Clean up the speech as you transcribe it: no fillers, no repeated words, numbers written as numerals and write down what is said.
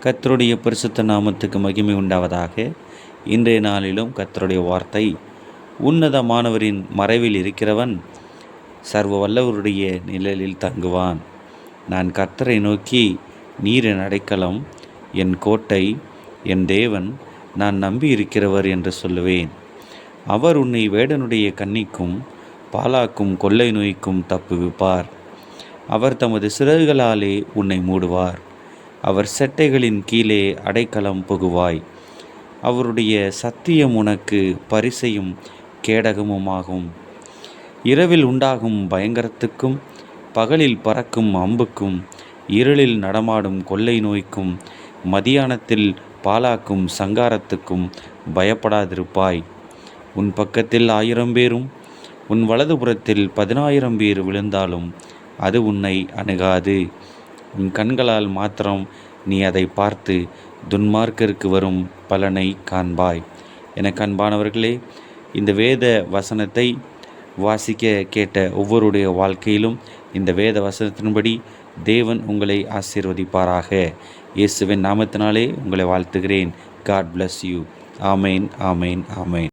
கர்த்தருடைய பரிசுத்த நாமத்துக்கு மகிமை உண்டாவதாக. இன்றைய நாளிலும் கர்த்தருடைய வார்த்தை, உன்னதமானவரின் மறைவில் இருக்கிறவன் சர்வ வல்லவருடைய நிழலில் தங்குவான். நான் கர்த்தரை நோக்கி, நீர் என் அடைக்கலம், என் கோட்டை, என் தேவன், நான் நம்பியிருக்கிறவர் என்று சொல்லுவேன். அவர் உன்னை வேடனுடைய கண்ணிக்கும் பாலாக்கும் கொள்ளை நோய்க்கும் தப்புவிப்பார். அவர் தமது சிறகுகளாலே உன்னை மூடுவார். அவர் செட்டைகளின் கீழே அடைக்கலம் புகுவாய். அவருடைய சத்தியம் உனக்கு பரிசையும் கேடகமுமாகும். இரவில் உண்டாகும் பயங்கரத்துக்கும் பகலில் பறக்கும் அம்புக்கும் இருளில் நடமாடும் கொள்ளை நோய்க்கும் மதியானத்தில் பாலாக்கும் சங்காரத்துக்கும் பயப்படாதிருப்பாய். உன் பக்கத்தில் 1000 பேரும் உன் வலதுபுறத்தில் 10,000 பேர் விழுந்தாலும் அது உன்னை அணுகாது. உன் கண்களால் மாத்திரம் நீ அதை பார்த்து துன்மார்க்கருக்கு வரும் பலனை காண்பாய். எனக்கு அன்பானவர்களே, இந்த வேத வசனத்தை வாசிக்க கேட்ட ஒவ்வொருடைய வாழ்க்கையிலும் இந்த வேத வசனத்தின்படி தேவன் உங்களை ஆசீர்வதிப்பாராக. இயேசுவின் நாமத்தினாலே உங்களை வாழ்த்துகிறேன். God bless you. Amen, amen, amen.